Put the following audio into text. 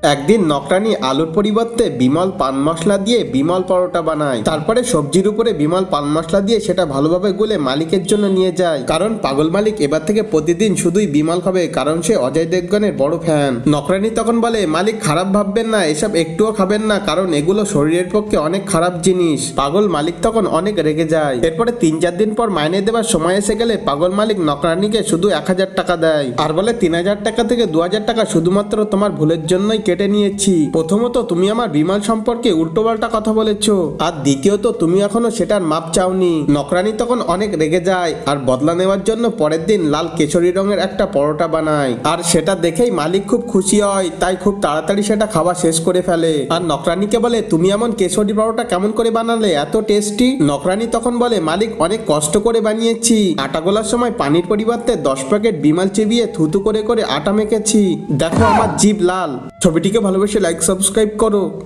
একদিন নকরানি আলুর পরিবর্তে বিমল পান মশলা দিয়ে বিমল পরোটা বানায়। তারপরে সবজির উপরে বিমল পান মশলা দিয়ে সেটা ভালোভাবে গুলে মালিকের জন্য নিয়ে যায়, কারণ পাগল মালিক এবার থেকে প্রতিদিন শুধুই বিমল খাবে, কারণ সে অজয় দেবগনের বড় ফ্যান। নকরানি তখন বলে, মালিক খারাপ ভাববেন না, এসব একটুও খাবেন না, কারণ এগুলো শরীরের পক্ষে অনেক খারাপ জিনিস। পাগল মালিক তখন অনেক রেগে যায়। এরপরে 3-4 দিন পর মাইনে দেওয়ার সময় এসে গেলে পাগল মালিক নকরানিকে শুধু 1000 টাকা দেয়, আর বলে 3000 টাকা থেকে 2000 টাকা শুধুমাত্র তোমার ভুলের জন্যই কেটে নিয়েছি। প্রথমত তুমি আমার বিমল সম্পর্কে উল্টোপাল্টা কথা বলেছো, আর দ্বিতীয়ত তুমি এখনো সেটার মাপ চাওনি। নকরানি তখন অনেক রেগে যায় আর বদলা নেওয়ার জন্য পরের দিন লাল কেশরী রঙের একটা পরোটা বানায়, আর সেটা দেখেই মালিক খুব খুশি হয়, তাই খুব তাড়াতাড়ি সেটা খাওয়া শেষ করে ফেলে। আর নকরানিকে বলে, তুমি এমন কেশরী পরোটা কেমন করে বানালে, এত টেস্টি? নকরানি তখন বলে, মালিক অনেক কষ্ট করে বানিয়েছি, আটা গোলার সময় পানির পরিবর্তে 10 প্যাকেট বিমল চিবিয়ে থুতু করে করে আটা মেখেছি, দেখো আমার জিভ লাল। ছবিটিকে ভালোবেসে লাইক সাবস্ক্রাইব করো।